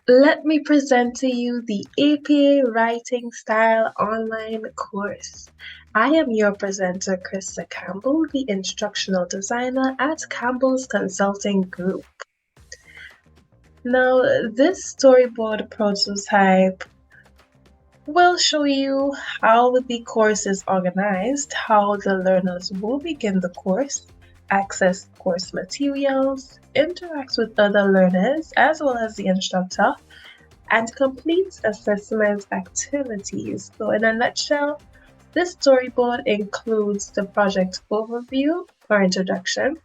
Let me present to you the APA Writing Style online course. I am your presenter, Krista Campbell, the instructional designer at Campbell's Consulting Group. Now, this storyboard prototype will show you how the course is organized, how the learners will begin the course, access course materials, interact with other learners as well as the instructor, and complete assessment activities. So in a nutshell, this storyboard includes the project overview or introduction,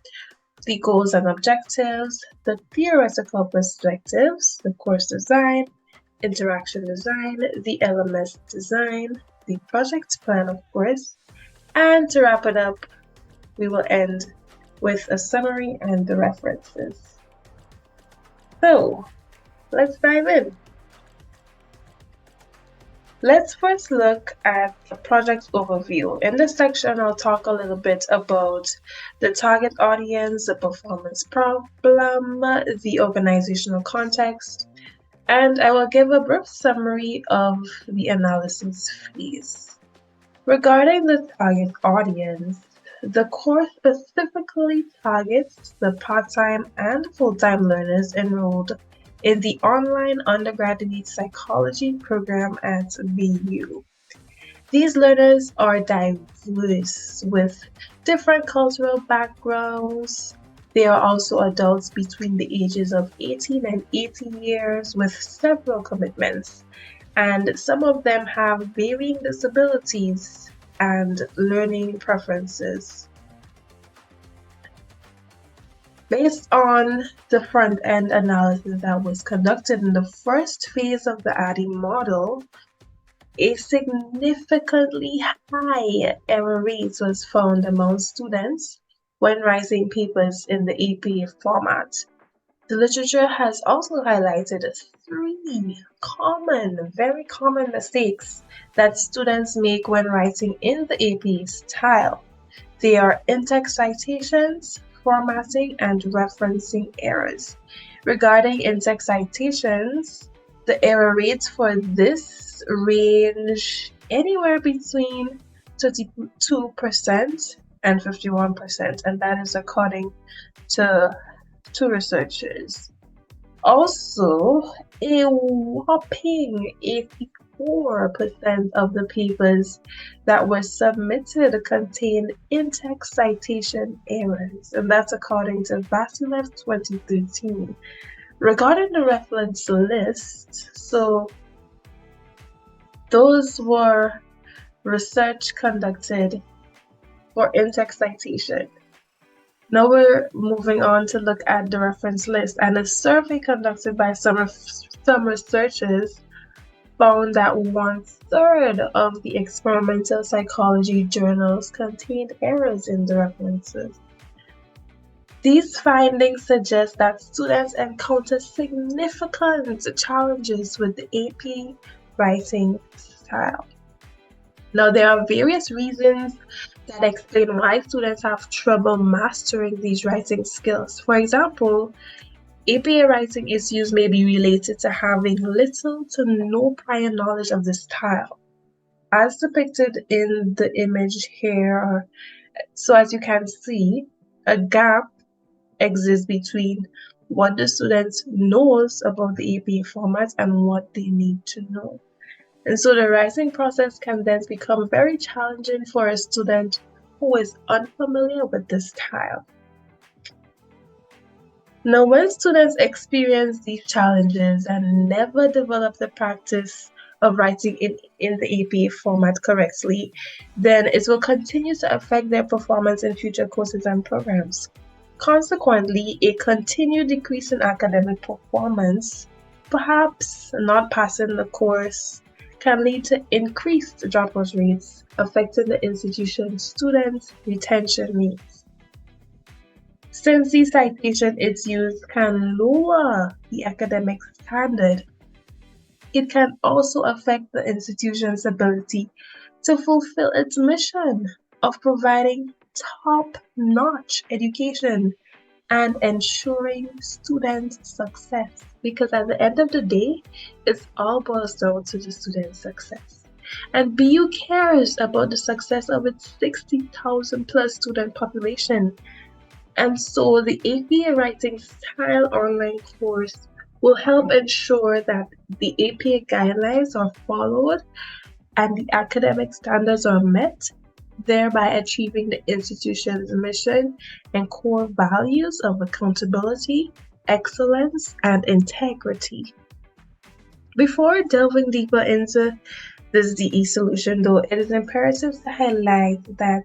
the goals and objectives, the theoretical perspectives, the course design, interaction design, the LMS design, the project plan, of course, and to wrap it up, we will end with a summary and the references. So, let's dive in. Let's first look at the project overview. In this section, I'll talk a little bit about the target audience, the performance problem, the organizational context, and I will give a brief summary of the analysis phase. Regarding the target audience, the course specifically targets the part-time and full-time learners enrolled in the online undergraduate psychology program at VU. These learners are diverse with different cultural backgrounds. They are also adults between the ages of 18 and 80 years with several commitments, and some of them have varying disabilities and learning preferences. Based on the front-end analysis that was conducted in the first phase of the ADDIE model, a significantly high error rate was found among students when writing papers in the APA format. The literature has also highlighted 3 very common mistakes that students make when writing in the APA style. They are in-text citations, formatting, and referencing errors. Regarding in-text citations, the error rates for this range anywhere between 32% and 51%, and that is according to 2 researchers. Also, a whopping 84% of the papers that were submitted contained in-text citation errors, and that's according to Vasilev 2013. Regarding the reference list, so those were research conducted for in-text citation. Now we're moving on to look at the reference list, and a survey conducted by some researchers found that 1/3 of the experimental psychology journals contained errors in the references. These findings suggest that students encounter significant challenges with the AP writing style. Now, there are various reasons that explain why students have trouble mastering these writing skills. For example, APA writing issues may be related to having little to no prior knowledge of the style. As depicted in the image here, so as you can see, a gap exists between what the student knows about the APA format and what they need to know. And so the writing process can then become very challenging for a student who is unfamiliar with this style. Now, when students experience these challenges and never develop the practice of writing in the APA format correctly, then it will continue to affect their performance in future courses and programs. Consequently, a continued decrease in academic performance, perhaps not passing the course, can lead to increased dropout rates, affecting the institution's student retention rates. Since the citation its use can lower the academic standard, it can also affect the institution's ability to fulfill its mission of providing top-notch education and ensuring student success. because at the end of the day, it all boils down to the student's success. And BU cares about the success of its 60,000 plus student population. And so the APA Writing Style online course will help ensure that the APA guidelines are followed and the academic standards are met, thereby achieving the institution's mission and core values of accountability, excellence, and integrity. Before delving deeper into this DE solution, though, it is imperative to highlight that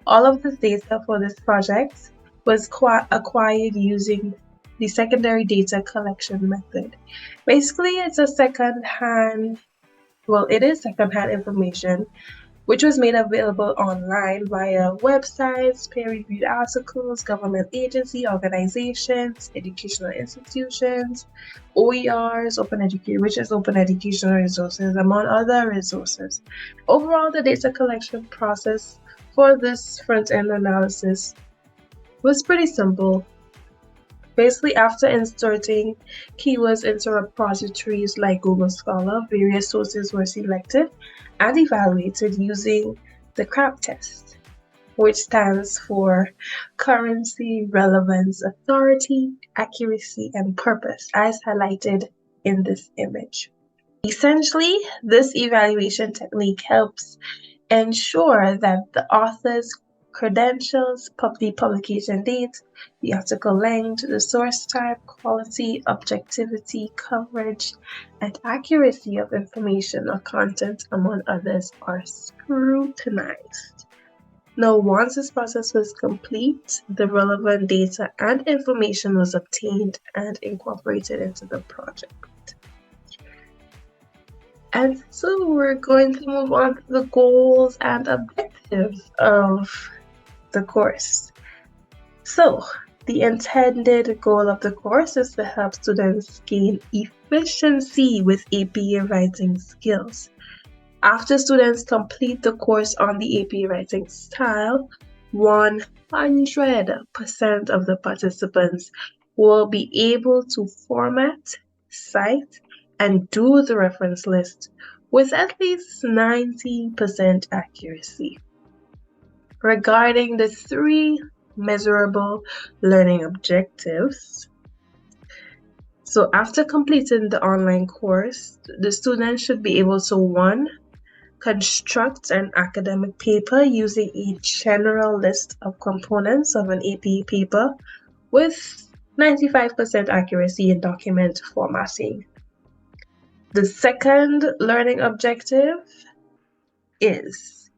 all of the data for this project was acquired using the secondary data collection method. Basically, it's a second-hand information which was made available online via websites, peer-reviewed articles, government agency, organizations, educational institutions, OERs, which is open educational resources, among other resources. Overall, the data collection process for this front-end analysis was pretty simple. Basically, after inserting keywords into repositories like Google Scholar, various sources were selected and evaluated using the CRAP test, which stands for Currency, Relevance, Authority, Accuracy, and Purpose, as highlighted in this image. Essentially, this evaluation technique helps ensure that the author's credentials, the publication date, the article length, the source type, quality, objectivity, coverage, and accuracy of information or content, among others, are scrutinized. Now, once this process was complete, the relevant data and information was obtained and incorporated into the project. And so we're going to move on to the goals and objectives of the course. So the intended goal of the course is to help students gain efficiency with APA writing skills. After students complete the course on the APA writing style, 100% of the participants will be able to format, cite, and do the reference list with at least 90% accuracy. Regarding the 3 measurable learning objectives, so after completing the online course, the student should be able to 1. Construct an academic paper using a general list of components of an APA paper with 95% accuracy in document formatting. The second learning objective is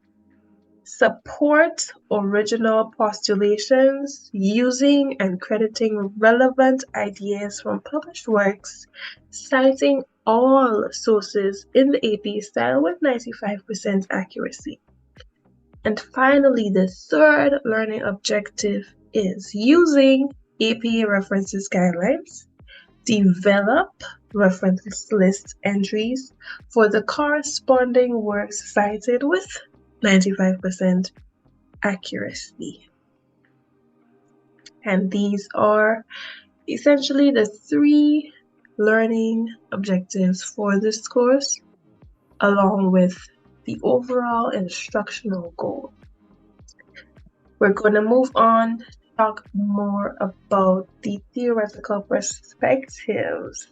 support original postulations using and crediting relevant ideas from published works, citing all sources in the APA style with 95% accuracy. And finally, the third learning objective is using APA references guidelines, develop reference list entries for the corresponding works cited with 95% accuracy. And these are essentially the 3 learning objectives for this course, along with the overall instructional goal. We're going to move on to talk more about the theoretical perspectives.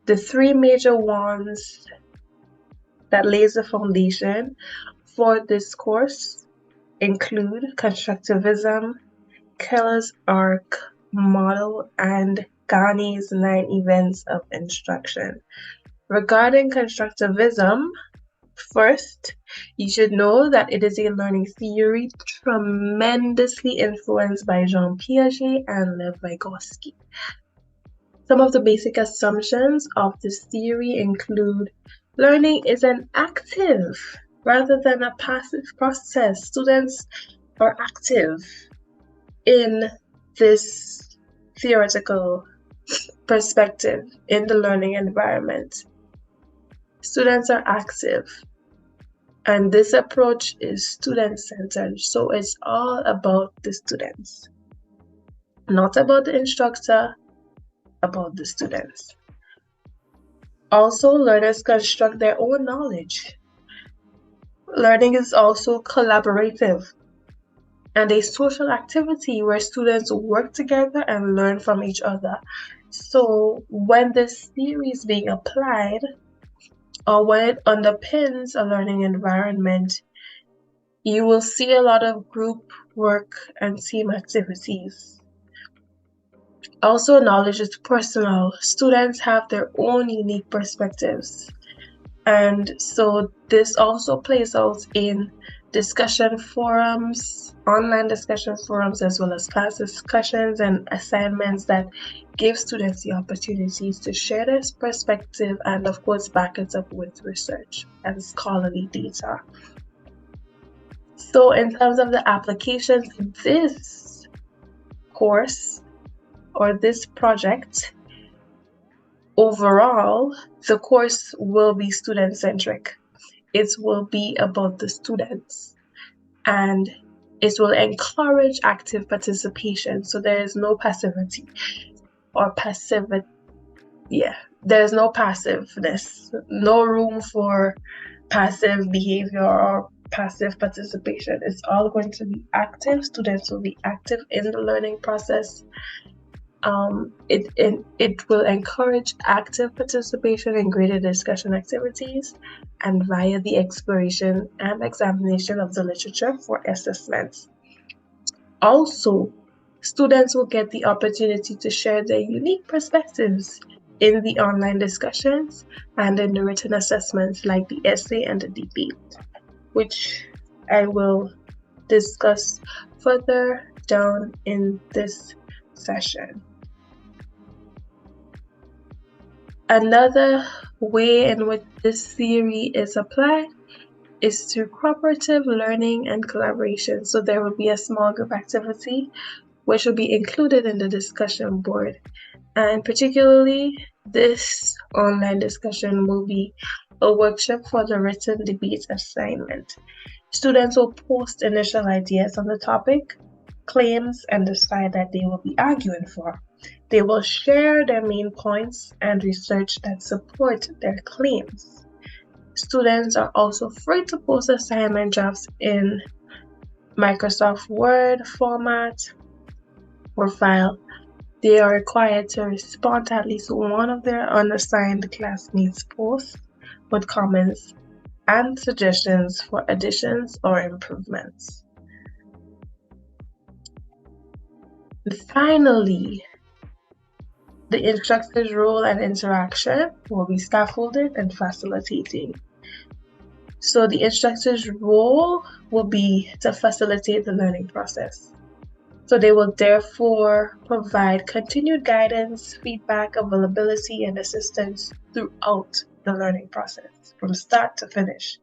The 3 major ones that lays the foundation for this course include constructivism, Keller's arc model, and Ghani's 9 events of instruction. Regarding constructivism, first, you should know that it is a learning theory tremendously influenced by Jean Piaget and Lev Vygotsky. Some of the basic assumptions of this theory include learning is an active rather than a passive process. Students are active in this theoretical perspective in the learning environment. Students are active, and this approach is student-centered, so it's all about the students, not about the instructor, about the students. Also, learners construct their own knowledge. Learning is also collaborative and a social activity where students work together and learn from each other. So when this theory is being applied, or when it underpins a learning environment, you will see a lot of group work and team activities. Also, knowledge is personal. Students have their own unique perspectives. And so this also plays out in discussion forums, online discussion forums, as well as class discussions and assignments that give students the opportunities to share their perspective and, of course, back it up with research and scholarly data. So in terms of the applications, this course or this project, overall, the course will be student-centric. It will be about the students and it will encourage active participation. So there is no passivity or there's no passiveness, no room for passive behavior or passive participation. It's all going to be active. Students will be active in the learning process. It will encourage active participation in graded discussion activities and via the exploration and examination of the literature for assessments. Also, students will get the opportunity to share their unique perspectives in the online discussions and in the written assessments like the essay and the debate, which I will discuss further down in this session. Another way in which this theory is applied is through cooperative learning and collaboration. So there will be a small group activity which will be included in the discussion board. And particularly, this online discussion will be a workshop for the written debate assignment. Students will post initial ideas on the topic, claims, and the side that they will be arguing for. They will share their main points and research that support their claims. Students are also free to post assignment drafts in Microsoft Word format or file. They are required to respond to at least one of their unassigned classmates' posts with comments and suggestions for additions or improvements. And finally, the instructor's role and interaction will be scaffolded and facilitating. So the instructor's role will be to facilitate the learning process. So they will therefore provide continued guidance, feedback, availability, and assistance throughout the learning process, from start to finish.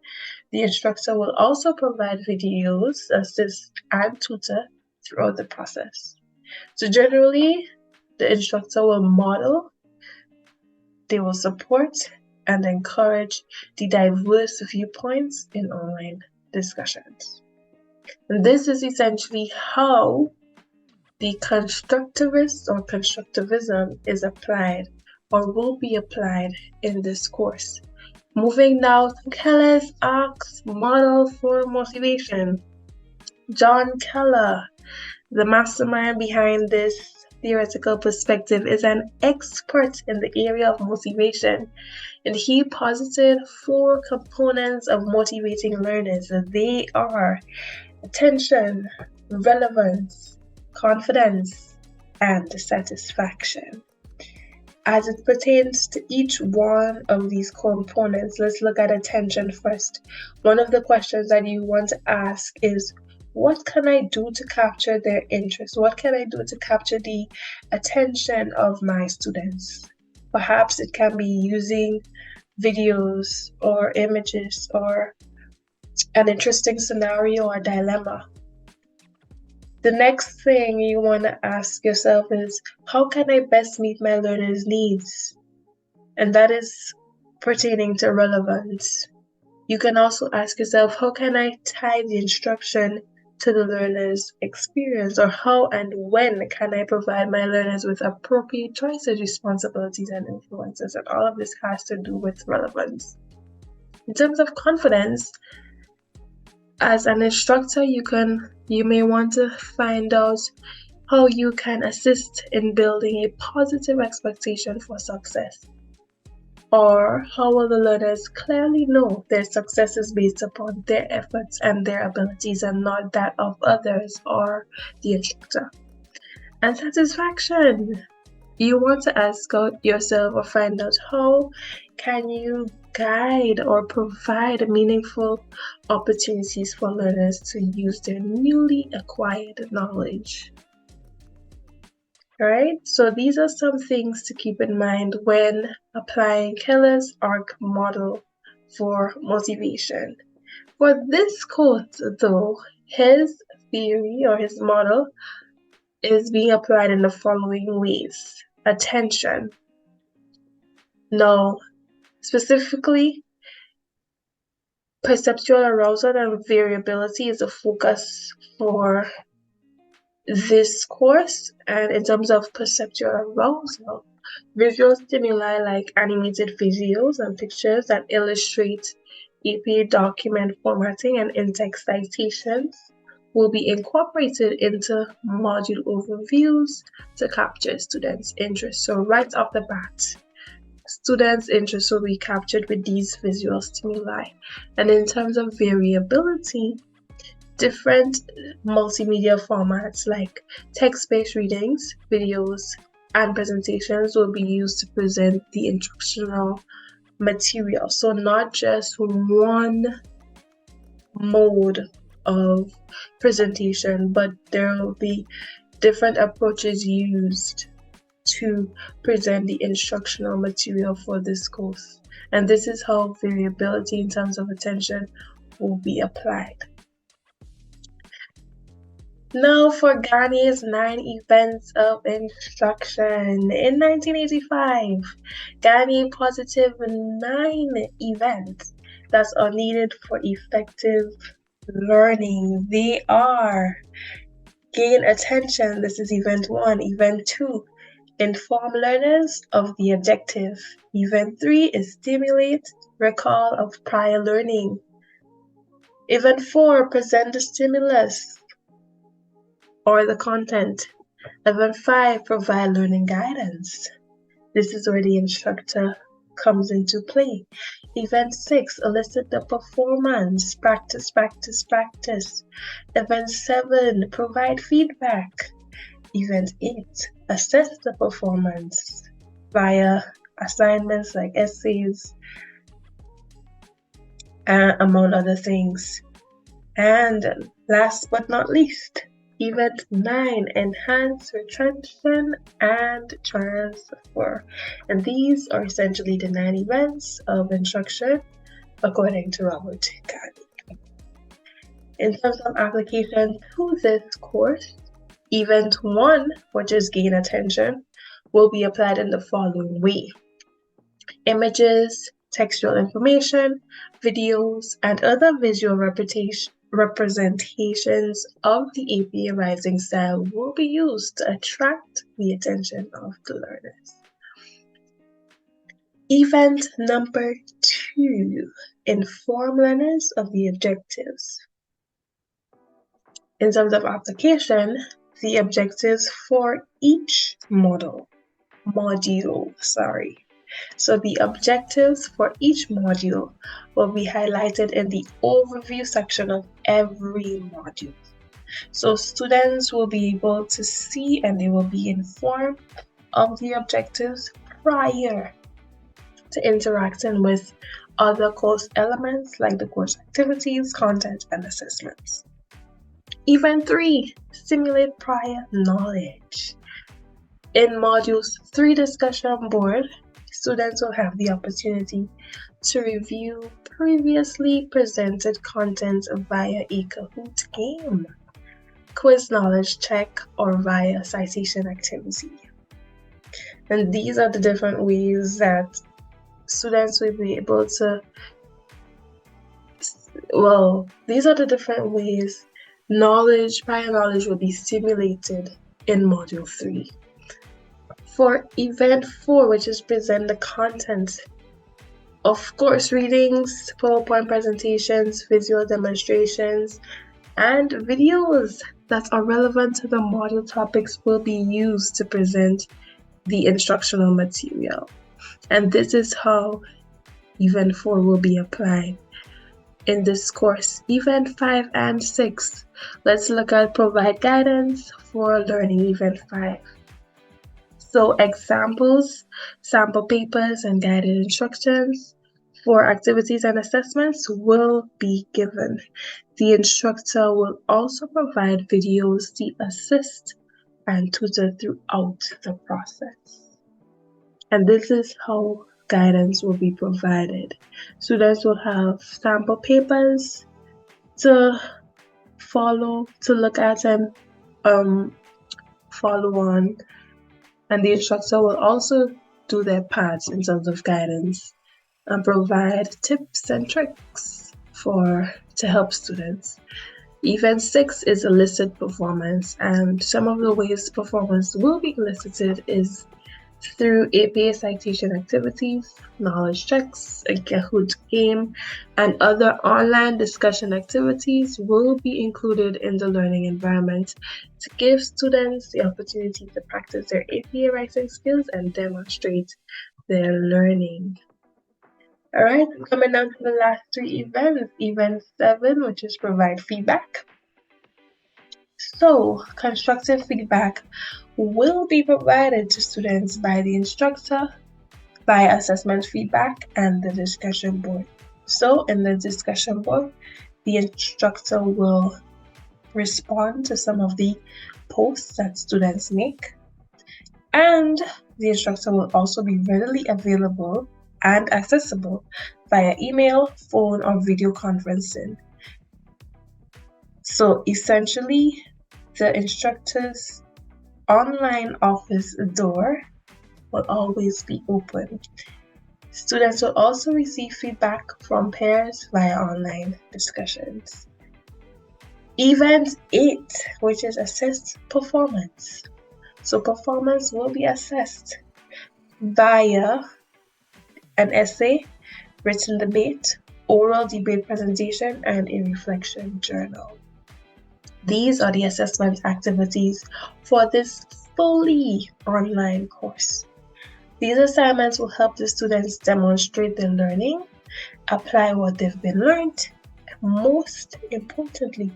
The instructor will also provide videos, assist, and tutor throughout the process. So generally, the instructor will model, they will support, and encourage the diverse viewpoints in online discussions. And this is essentially how the constructivist or constructivism is applied or will be applied in this course. Moving now to Keller's ARC's model for motivation. John Keller, the mastermind behind this theoretical perspective, is an expert in the area of motivation, and he posited 4 components of motivating learners. They are attention, relevance, confidence, and satisfaction. As it pertains to each one of these components, let's look at attention first. One of the questions that you want to ask is, what can I do to capture their interest? What can I do to capture the attention of my students? Perhaps it can be using videos or images or an interesting scenario or dilemma. The next thing you want to ask yourself is, how can I best meet my learners' needs? And that is pertaining to relevance. You can also ask yourself, how can I tie the instruction to the learner's experience, or how and when can I provide my learners with appropriate choices, responsibilities, and influences. And all of this has to do with relevance. In terms of confidence, as an instructor, you may want to find out how you can assist in building a positive expectation for success. Or how will the learners clearly know their success is based upon their efforts and their abilities and not that of others or the instructor. And satisfaction. You want to ask yourself or find out how can you guide or provide meaningful opportunities for learners to use their newly acquired knowledge. Right? So these are some things to keep in mind when applying Keller's ARC model for motivation. For this course, though, his theory or his model is being applied in the following ways. Attention. Now, specifically, perceptual arousal and variability is a focus for this course. And in terms of perceptual arousal, visual stimuli like animated videos and pictures that illustrate APA document formatting and in-text citations will be incorporated into module overviews to capture students' interest. So right off the bat, students' interest will be captured with these visual stimuli. And in terms of variability, different multimedia formats like text-based readings, videos, and presentations will be used to present the instructional material. So not just one mode of presentation, but there will be different approaches used to present the instructional material for this course. And this is how variability in terms of attention will be applied. Now for Ghani's 9 events of instruction. In 1985, Ghani positive 9 events that are needed for effective learning. They are: gain attention, this is event 1. Event 2, inform learners of the objective. Event 3 is stimulate recall of prior learning. Event 4, present the stimulus or the content. Event 5, provide learning guidance. This is where the instructor comes into play. Event 6, elicit the performance. Practice, practice, practice. Event 7, provide feedback. Event 8, assess the performance via assignments like essays, among other things. And last but not least, Event 9, enhance retention and transfer. And these are essentially the 9 events of instruction according to Robert Ghani. In terms of application to this course, Event 1, which is gain attention, will be applied in the following way. Images, textual information, videos, and other visual representations of the APA Rising style will be used to attract the attention of the learners. Event number 2, inform learners of the objectives. In terms of application, the objectives for each module. So the objectives for each module will be highlighted in the overview section of every module. So students will be able to see and they will be informed of the objectives prior to interacting with other course elements like the course activities, content, and assessments. Event 3, stimulate prior knowledge. In modules 3 discussion board, students will have the opportunity to review previously presented content via a Kahoot game, quiz knowledge check, or via citation activity. And these are the different ways that students will be able to, these are the different ways Prior knowledge will be simulated in Module 3. For Event 4, which is present the content of course readings, PowerPoint presentations, visual demonstrations, and videos that are relevant to the module topics will be used to present the instructional material. And this is how Event 4 will be applied in this course. Event 5 and 6. Let's look at provide guidance for learning Event 5. So examples, sample papers, and guided instructions for activities and assessments will be given. The instructor will also provide videos to assist and tutor throughout the process. And this is how guidance will be provided. Students will have sample papers to follow, to look at and follow on. And the instructor will also do their part in terms of guidance and provide tips and tricks to help students. Event 6 is elicited performance, and some of the ways performance will be elicited is through APA citation activities, knowledge checks, a Kahoot game, and other online discussion activities will be included in the learning environment to give students the opportunity to practice their APA writing skills and demonstrate their learning. All right, coming down to the last 3 events. Event 7, which is provide feedback. So, constructive feedback will be provided to students by the instructor, by assessment feedback, and the discussion board. So, in the discussion board, the instructor will respond to some of the posts that students make, and the instructor will also be readily available and accessible via email, phone, or video conferencing. So essentially, the instructor's online office door will always be open. Students will also receive feedback from peers via online discussions. Event 8, which is assessed performance. So performance will be assessed via an essay, written debate, oral debate presentation, and a reflection journal. These are the assessment activities for this fully online course. These assignments will help the students demonstrate their learning, apply what they've been learned, and most importantly,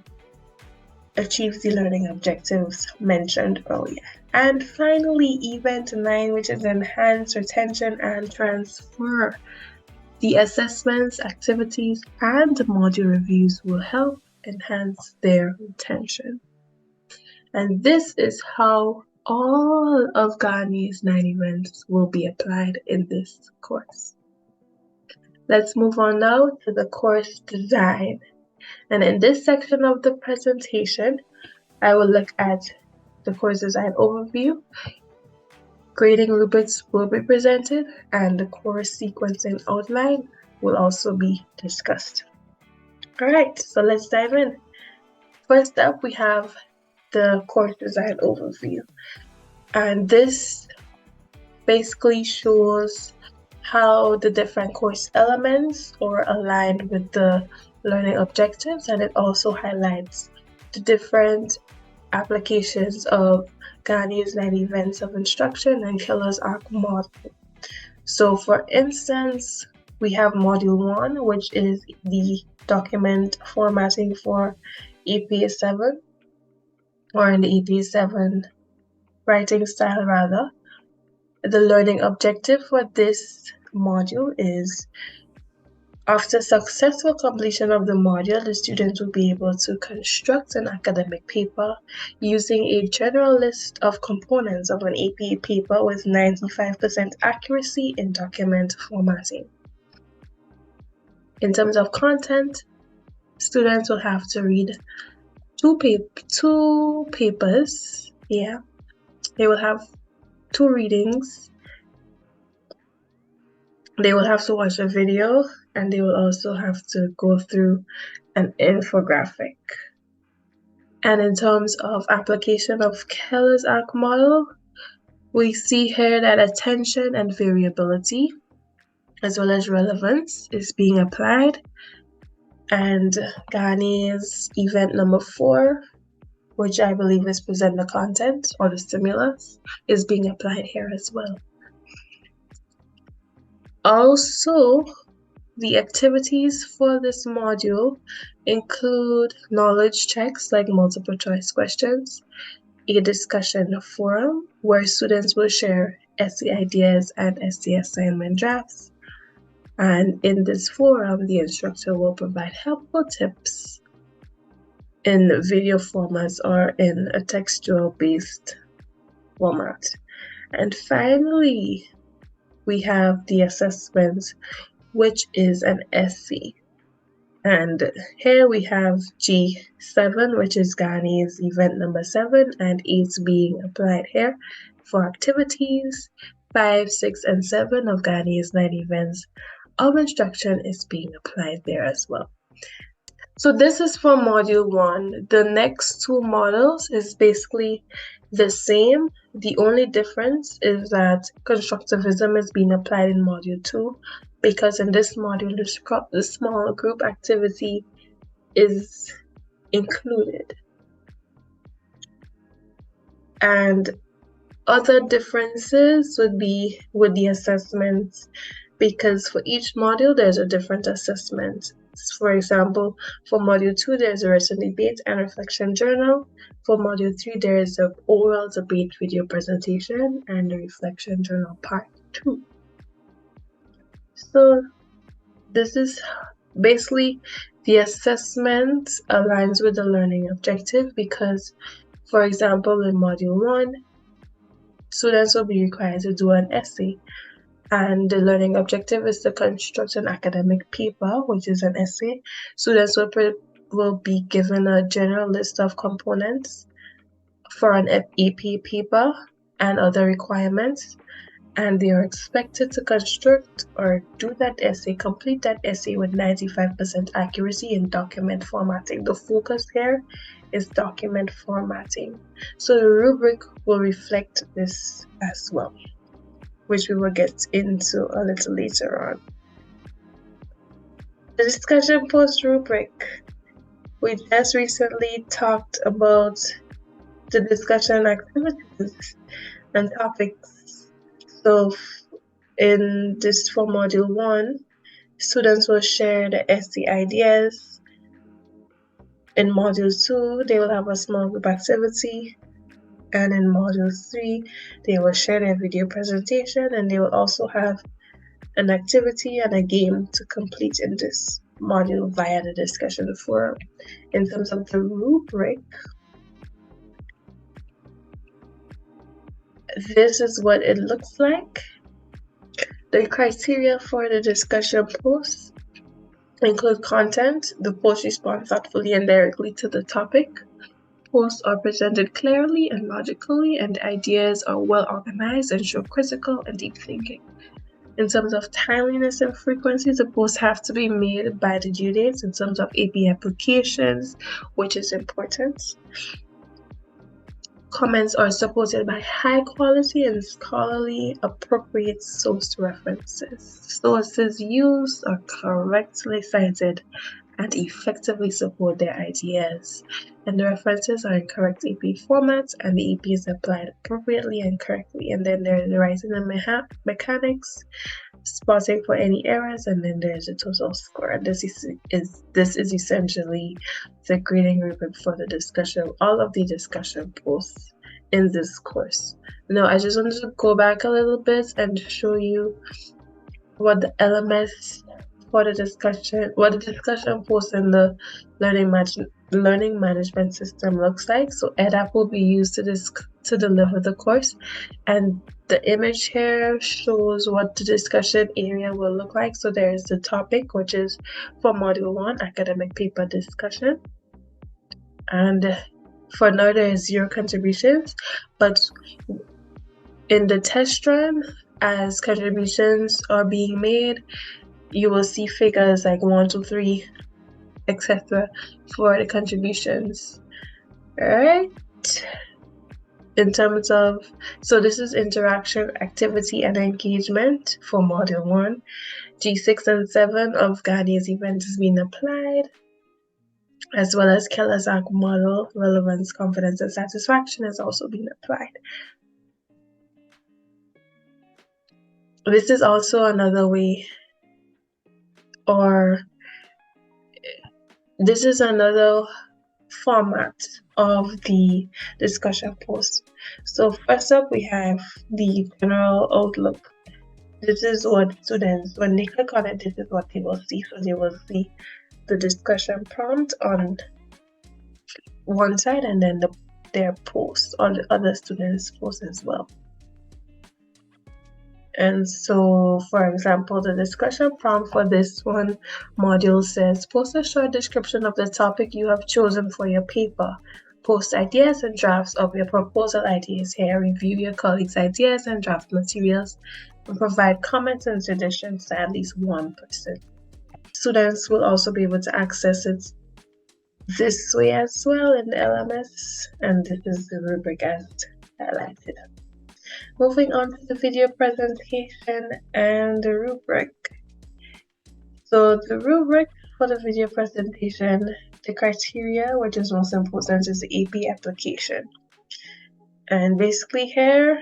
achieve the learning objectives mentioned earlier. And finally, Event 9, which is enhance retention and transfer. The assessments, activities, and module reviews will help enhance their retention. And this is how all of Ghani's 9 events will be applied in this course. Let's move on now to the course design. And in this section of the presentation, I will look at the course design overview, grading rubrics will be presented, and the course sequencing outline will also be discussed. All right, so let's dive in. First up, we have the course design overview. And this basically shows how the different course elements are aligned with the learning objectives, and it also highlights the different applications of Ghani's 9 events of instruction and Keller's ARC model. So for instance, we have module 1, which is the document formatting for APA 7, or in the APA 7 writing style rather. The learning objective for this module is, after successful completion of the module, the students will be able to construct an academic paper using a general list of components of an APA paper with 95% accuracy in document formatting. In terms of content, students will have to read two papers. Yeah, they will have 2 readings. They will have to watch a video, and they will also have to go through an infographic. And in terms of application of Keller's arc model, we see here that attention and variability, as well as relevance, is being applied. And Ghani's event number 4, which I believe is present the content or the stimulus, is being applied here as well. Also, the activities for this module include knowledge checks like multiple choice questions, a discussion forum where students will share essay ideas and essay assignment drafts. And in this forum, the instructor will provide helpful tips in video formats or in a textual-based format. And finally, we have the assessment, which is an essay. And here we have G7, which is Ghani's event number 7, and 8 being applied here for activities. 5, 6, and 7 of Ghani's 9 events of instruction is being applied there as well. So this is for module 1. The next 2 models is basically the same. The only difference is that constructivism is being applied in module 2, because in this module, the small group activity is included. And other differences would be with the assessments, because for each module, there's a different assessment. For example, for module 2, there's a written debate and reflection journal. For module 3, there is an oral debate video presentation and the reflection journal part 2. So this is basically the assessment aligns with the learning objective, because, for example, in module 1, students will be required to do an essay, and the learning objective is to construct an academic paper, which is an essay. Students will be given a general list of components for an AP paper and other requirements, and they are expected to construct or do that essay, complete that essay with 95% accuracy in document formatting. The focus here is document formatting. So the rubric will reflect this as well, which we will get into a little later on. The discussion post rubric. We just recently talked about the discussion activities and topics. So in this, for module 1, students will share the essay ideas. In module 2, they will have a small group activity. And in module 3, they will share their video presentation, and they will also have an activity and a game to complete in this module via the discussion forum. In terms of the rubric, this is what it looks like. The criteria for the discussion posts include content. The posts respond thoughtfully and directly to the topic. Posts are presented clearly and logically, and ideas are well organized and show critical and deep thinking. In terms of timeliness and frequency, the posts have to be made by the due dates in terms of AP applications, which is important. Comments are supported by high quality and scholarly appropriate source references. Sources used are correctly cited and effectively support their ideas. And the references are in correct AP formats, and the AP is applied appropriately and correctly. And then there's the writing and mechanics, spotting for any errors, and then there's a total score. And this is essentially the grading rubric for the discussion, all of the discussion posts in this course. Now, I just wanted to go back a little bit and show you what the LMS for the discussion, what the discussion post in the learning management system looks like. So EDAP will be used to deliver the course, and the image here shows what the discussion area will look like. So there's the topic, which is for module 1, academic paper discussion, and for now there is 0 contributions, but in the test run, as contributions are being made, you will see figures like 1, 2, 3, etc. for the contributions. Alright. In terms of, so this is interaction, activity, and engagement for Module 1. G6 and 7 of Garnier's event is being applied, as well as Keller's ARC model, relevance, confidence, and satisfaction is also being applied. This is also another way, or this is another format of the discussion post. So first up, we have the general outlook. This is what students, when they click on it, this is what they will see. So they will see the discussion prompt on one side, and then their post, or the other students' post as well. And so, for example, the discussion prompt for this one module says, post a short description of the topic you have chosen for your paper. Post ideas and drafts of your proposal ideas here. Review your colleagues' ideas and draft materials, and provide comments and suggestions to at least one person. Students will also be able to access it this way as well in the LMS, and this is the rubric as highlighted. Moving on to the video presentation and the rubric. So the rubric for the video presentation, the criteria, which is most important, is the AP application. And basically here,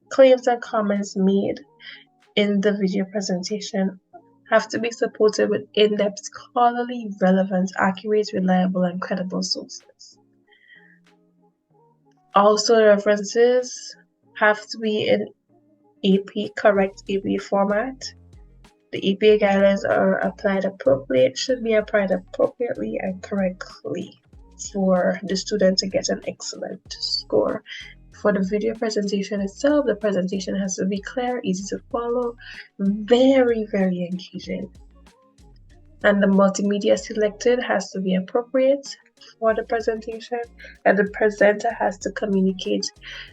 claims and comments made in the video presentation have to be supported with in-depth, scholarly, relevant, accurate, reliable, and credible sources. Also, references have to be in correct AP format. The AP guidelines are should be applied appropriately and correctly for the student to get an excellent score. For the video presentation itself, the presentation has to be clear, easy to follow, very, very engaging. And the multimedia selected has to be appropriate for the presentation, and the presenter has to communicate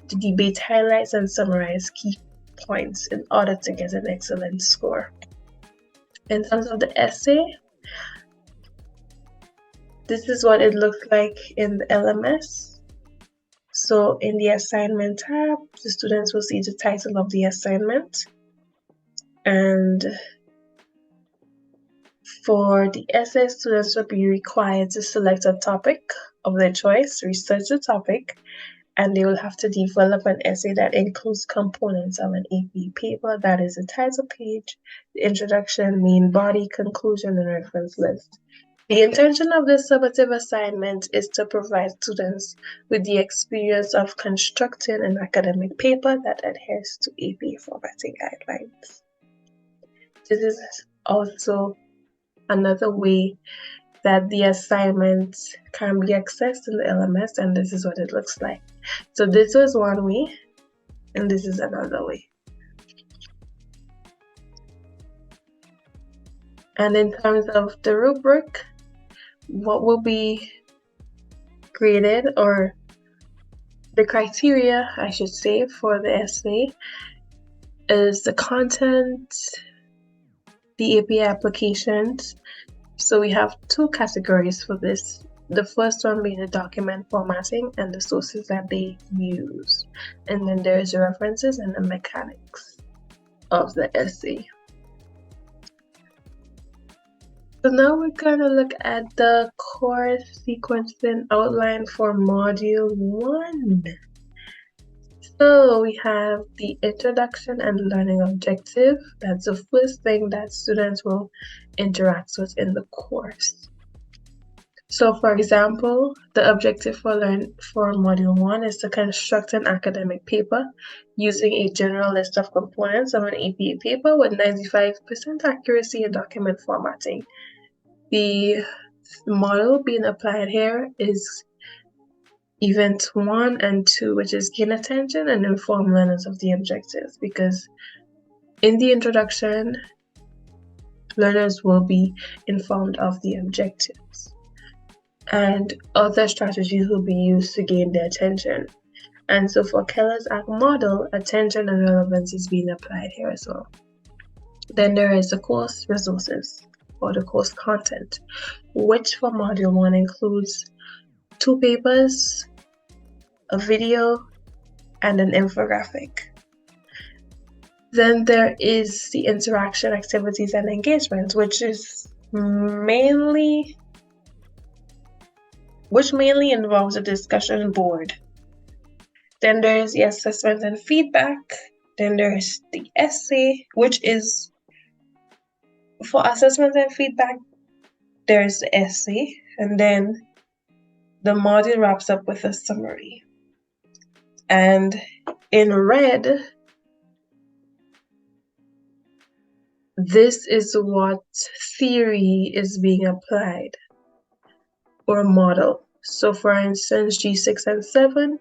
the debate highlights and summarize key points in order to get an excellent score. In terms of the essay, this is what it looks like in the LMS. So in the assignment tab, the students will see the title of the assignment, and for the essay, students will be required to select a topic of their choice, research the topic, and they will have to develop an essay that includes components of an AP paper, that is the title page, the introduction, main body, conclusion, and reference list. The intention of this summative assignment is to provide students with the experience of constructing an academic paper that adheres to AP formatting guidelines. This is also another way that the assignment can be accessed in the LMS, and this is what it looks like. So this is one way, and this is another way. And in terms of the rubric, what will be graded, or the criteria, I should say, for the essay is the content, the AP applications. So we have two categories for this. The first one being the document formatting and the sources that they use. And then there is the references and the mechanics of the essay. So now we're going to look at the course sequencing outline for Module 1. So we have the introduction and learning objective. That's the first thing that students will interact with in the course. So for example, the objective for Module 1 is to construct an academic paper using a general list of components of an AP paper with 95% accuracy in document formatting. The model being applied here is Event 1 and 2, which is gain attention and inform learners of the objectives, because in the introduction, learners will be informed of the objectives, and other strategies will be used to gain their attention. And so for Keller's ARC model, attention and relevance is being applied here as well. Then there is the course resources, or the course content, which for Module 1 includes 2 papers a video, and an infographic. Then there is the interaction, activities, and engagement, which mainly involves a discussion board. Then there's the assessment and feedback. Then there's the essay, which is for assessment and feedback, there's the essay, and then the module wraps up with a summary. And in red, this is what theory is being applied or model. So for instance, G6 and 7,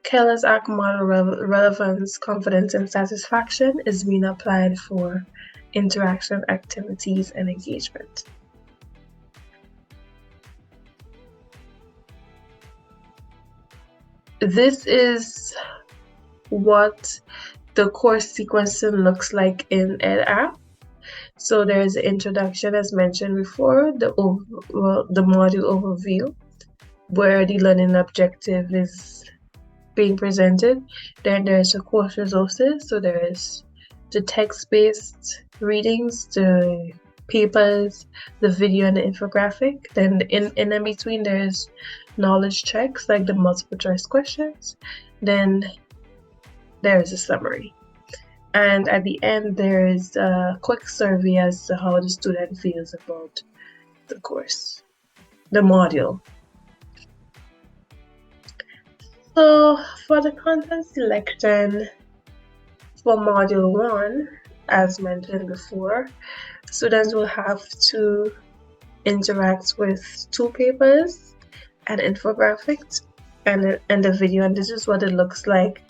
Keller's Act model relevance, confidence, and satisfaction is being applied for interaction, activities, and engagement. This is what the course sequencing looks like in EdApp. So there's the introduction, as mentioned before, the module overview, where the learning objective is being presented. Then there's the course resources. So there is the text-based readings, the papers, the video, and the infographic. Then in between, there's knowledge checks like the multiple choice questions. Then there is a summary. And at the end, there is a quick survey as to how the student feels about the course, the module. So for the content selection for Module 1, as mentioned before, students will have to interact with 2 papers, an infographic, and a video. And this is what it looks like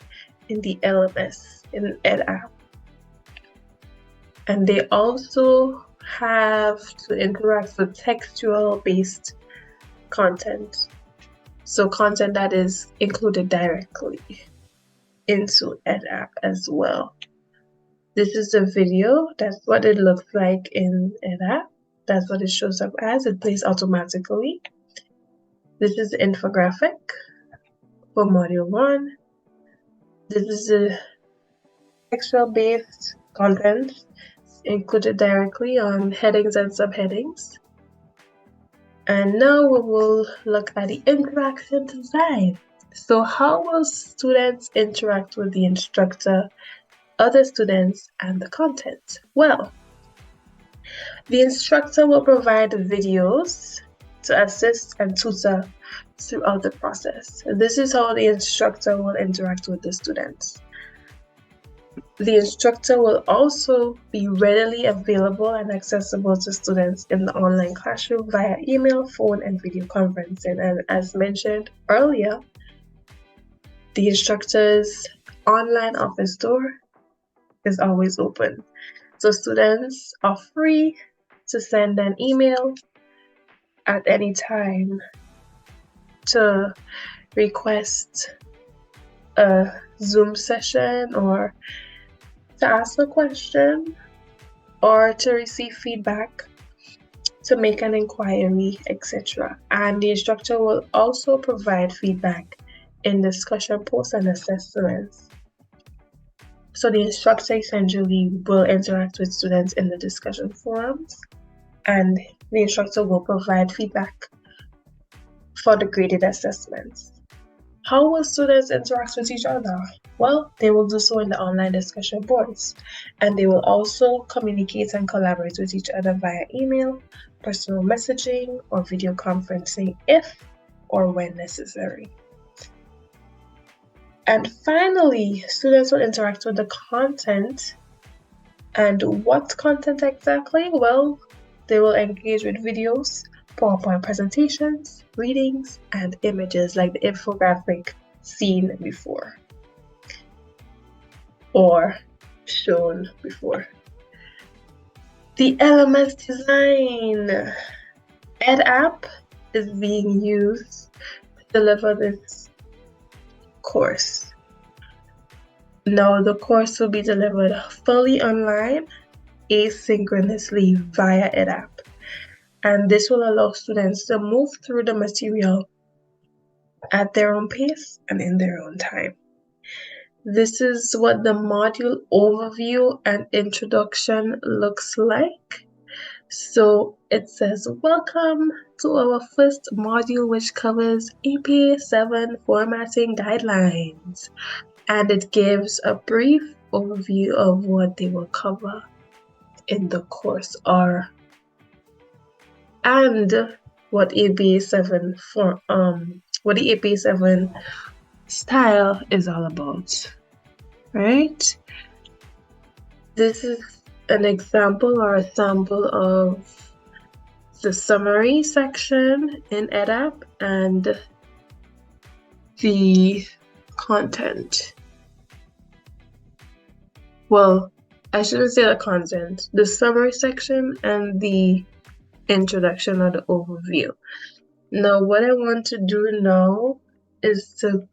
in the LMS, in EdApp. And they also have to interact with textual-based content. So content that is included directly into EdApp as well. This is the video. That's what it looks like in EdApp. That's what it shows up as. It plays automatically. This is the infographic for Module 1. This is the textual-based content included directly on headings and subheadings. And now we will look at the interaction design. So how will students interact with the instructor, other students, and the content? Well, the instructor will provide videos to assist and tutor throughout the process. And this is how the instructor will interact with the students. The instructor will also be readily available and accessible to students in the online classroom via email, phone, and video conferencing. And as mentioned earlier, the instructor's online office door is always open. So students are free to send an email at any time to request a Zoom session, or to ask a question, or to receive feedback, to make an inquiry, etc. And the instructor will also provide feedback in discussion posts and assessments. So the instructor essentially will interact with students in the discussion forums, and the instructor will provide feedback for the graded assessments. How will students interact with each other? Well, they will do so in the online discussion boards, and they will also communicate and collaborate with each other via email, personal messaging, or video conferencing if or when necessary. And finally, students will interact with the content. And what content exactly? Well, they will engage with videos, PowerPoint presentations, readings, and images like the infographic seen before or shown before. The LMS design. EdApp is being used to deliver this course. Now, the course will be delivered fully online, asynchronously via EdApp. And this will allow students to move through the material at their own pace and in their own time. This is what the module overview and introduction looks like. So it says, welcome to our first module, which covers EPA 7 formatting guidelines. And it gives a brief overview of what they will cover in the course and what EPA 7 what the EPA 7 style is all about, right? This is an example or a sample of the summary section in EDAP and the content. Well, I shouldn't say the content, the summary section and the introduction or the overview. Now, what I want to do now is to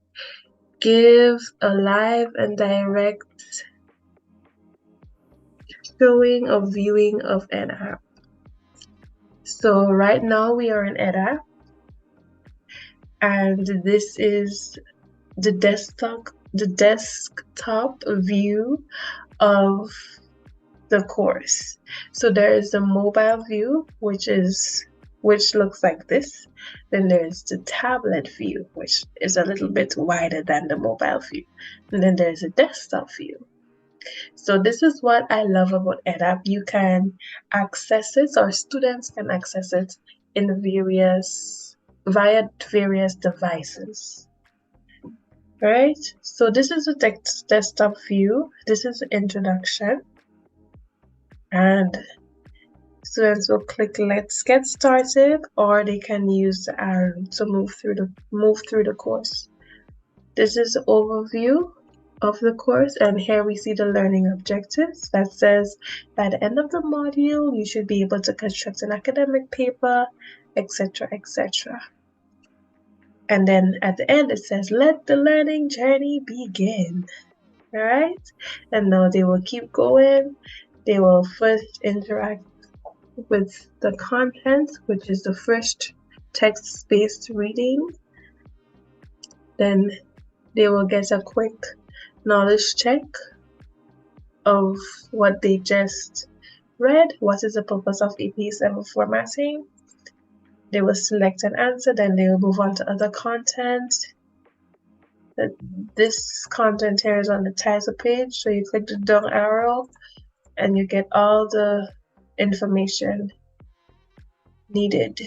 give a live and direct showing of viewing of EDAP. So right now we are in EDAP, and this is the desktop view of the course. So there is the mobile view, which looks like this. Then there's the tablet view, which is a little bit wider than the mobile view. And then there's a desktop view. So this is what I love about EDAP. You can access it, or students can access it in via various devices. Right? So this is the desktop view. This is the introduction. And students will click let's get started, or they can use the arrow to move through the course. This is the overview of the course, and here we see the learning objectives that says by the end of the module you should be able to construct an academic paper, etc., etc. And then at the end it says let the learning journey begin. All right, and now they will keep going. They will first interact with the content, which is the first text-based reading. Then they will get a quick knowledge check of what they just read. What is the purpose of EPA 7 formatting? They will select an answer, then they will move on to other content. This content here is on the title page, so you click the down arrow and you get all the information needed.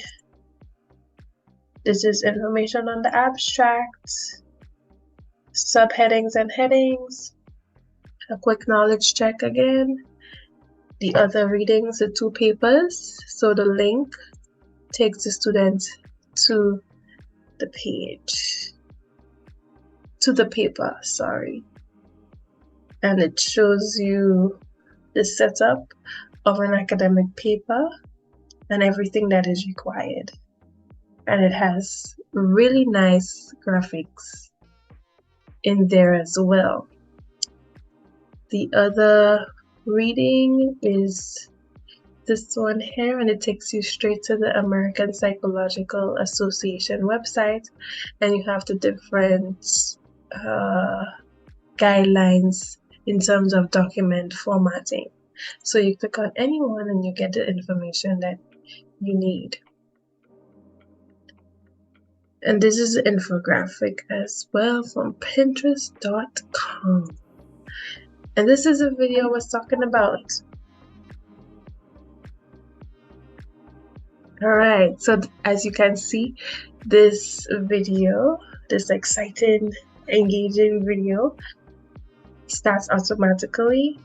This is information on the abstracts, subheadings and headings, a quick knowledge check again, the other readings, the 2 papers. So the link takes the student to the page, to the paper, sorry. And it shows you the setup of an academic paper and everything that is required. And it has really nice graphics in there as well. The other reading is this one here, and it takes you straight to the American Psychological Association website, and you have the different guidelines in terms of document formatting. So you click on any one and you get the information that you need. And this is an infographic as well from Pinterest.com. And this is a video I was talking about. Alright, so as you can see, this video, this exciting, engaging video starts automatically,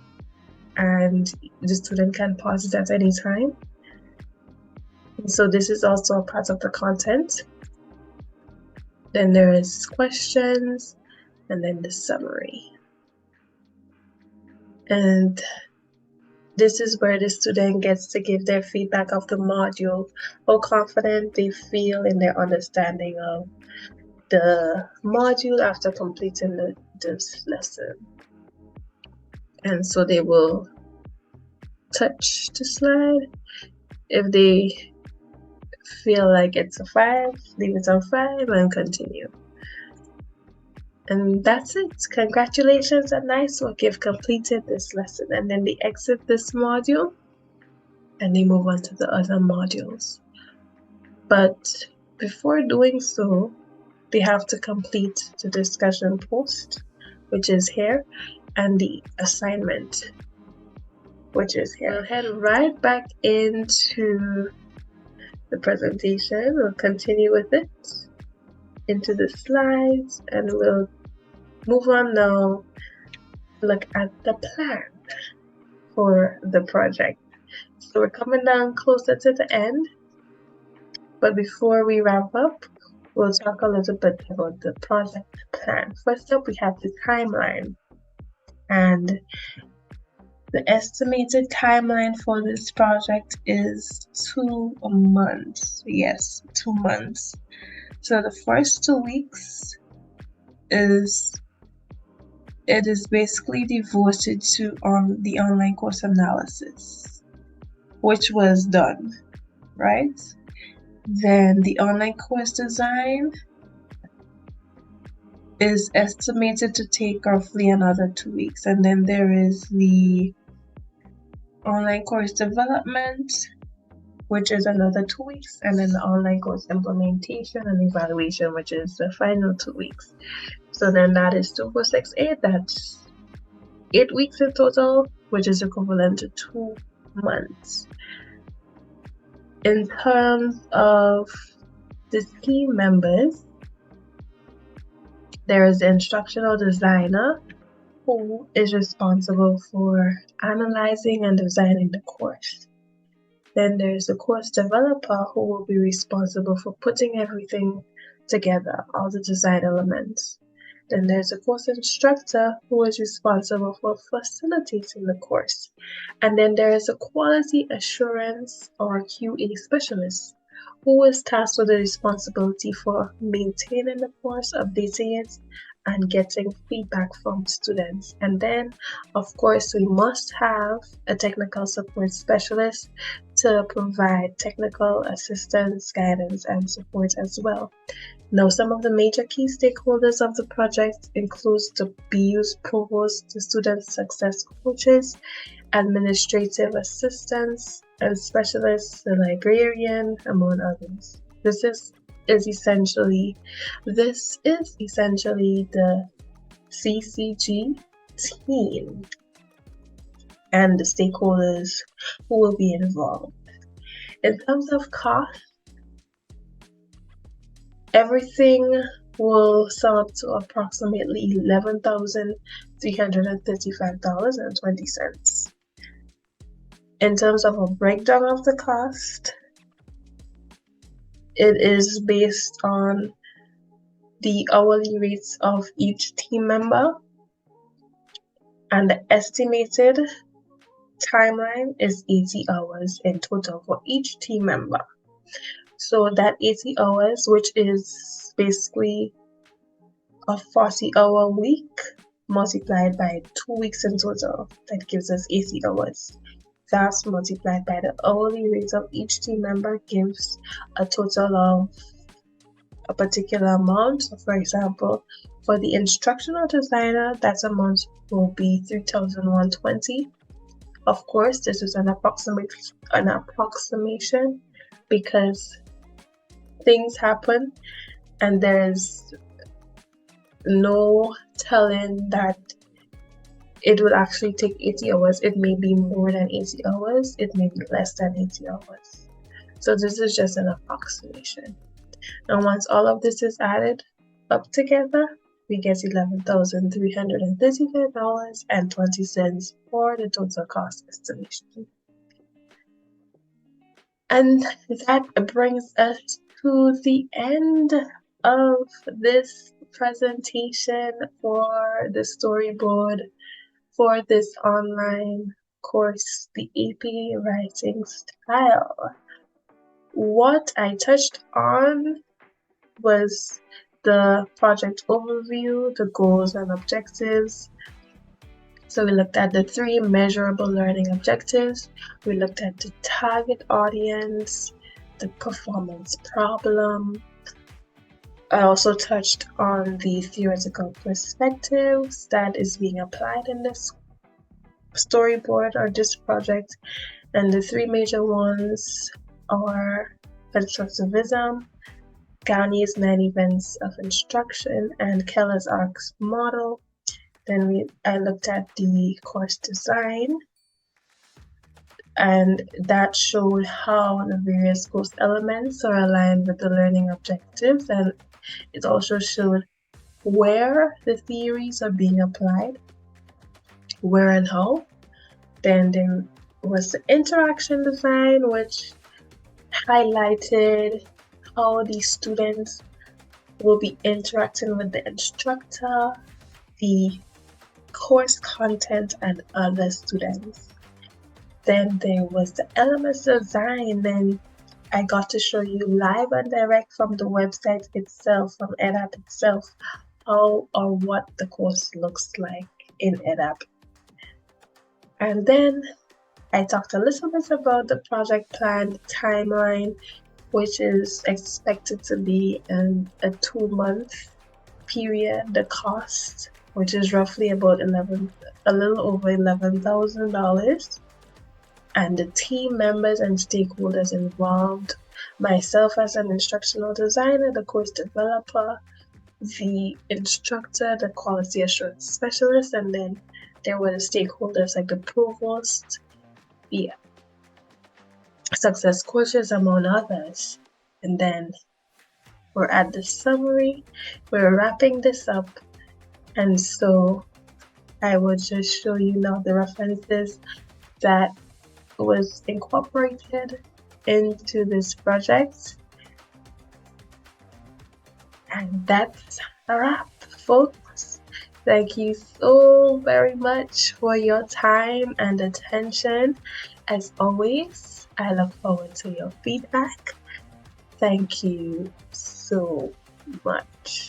and the student can pause it at any time. And so this is also a part of the content. Then there is questions, and then the summary. And this is where the student gets to give their feedback of the module, how confident they feel in their understanding of the module after completing this lesson. And so they will touch the slide. If they feel like it's a 5, leave it on 5 and continue. And that's it. Congratulations and nice work. You've completed this lesson. And then they exit this module and they move on to the other modules. But before doing so, they have to complete the discussion post, which is here, and the assignment, which is here. We'll head right back into the presentation. We'll continue with it into the slides, and we'll move on now. Look at the plan for the project. So we're coming down closer to the end, but before we wrap up, we'll talk a little bit about the project plan. First up, we have the timeline, and the estimated timeline for this project is 2 months. Yes, 2 months. So the first 2 weeks is basically devoted to the online course analysis, which was done, right? Then the online course design is estimated to take roughly another 2 weeks. And then there is the online course development, which is another 2 weeks. And then the online course implementation and evaluation, which is the final 2 weeks. So then that is 2, 4, 6, 8. That's 8 weeks in total, which is equivalent to 2 months. In terms of the team members, there is the instructional designer who is responsible for analyzing and designing the course. Then there's the course developer who will be responsible for putting everything together, all the design elements. Then there's a course instructor who is responsible for facilitating the course. And then there is a quality assurance or QA specialist who is tasked with the responsibility for maintaining the course, updating it, and getting feedback from students. And then, of course, we must have a technical support specialist to provide technical assistance, guidance, and support as well. Now, some of the major key stakeholders of the project includes the BU's provost, the student success coaches, administrative assistants, and specialists, the librarian, among others. This is essentially the CCG team and the stakeholders who will be involved. In terms of cost, everything will sum up to approximately $11,335.20. In terms of a breakdown of the cost, it is based on the hourly rates of each team member, and the estimated timeline is 80 hours in total for each team member. So that 80 hours, which is basically a 40-hour week multiplied by 2 weeks in total, that gives us 80 hours. That's multiplied by the hourly rate of each team member gives a total of a particular amount. So for example, for the instructional designer, that amount will be $3,120. Of course, this is an approximation because things happen and there's no telling that it will actually take 80 hours. It may be more than 80 hours. It may be less than 80 hours. So this is just an approximation. And once all of this is added up together, we get $11,335.20 for the total cost estimation. And that brings us to the end of this presentation for the storyboard for this online course, the AP Writing Style. What I touched on was the project overview, the goals and objectives. So we looked at the 3 measurable learning objectives. We looked at the target audience, the performance problem, I also touched on the theoretical perspectives that is being applied in this storyboard or this project, and the three major ones are constructivism, Garnier's 9 events of instruction, and Keller's ARCS model. Then I looked at the course design, and that showed how the various course elements are aligned with the learning objectives, and it also showed where the theories are being applied, where and how. Then there was the interaction design, which highlighted how the students will be interacting with the instructor, the course content, and other students. Then there was the elements design, and I got to show you live and direct from the website itself, from EDAP itself, how or what the course looks like in EDAP. And then I talked a little bit about the project plan timeline, which is expected to be in a 2-month period. The cost, which is roughly about a little over $11,000, and the team members and stakeholders involved, myself as an instructional designer, the course developer, the instructor, the quality assurance specialist, and then there were the stakeholders like the provost, the success coaches, among others. And then we're at the summary, we're wrapping this up, and so I will just show you now the references that was incorporated into this project. And that's a wrap, folks. Thank you so very much for your time and attention. As always, I look forward to your feedback. Thank you so much.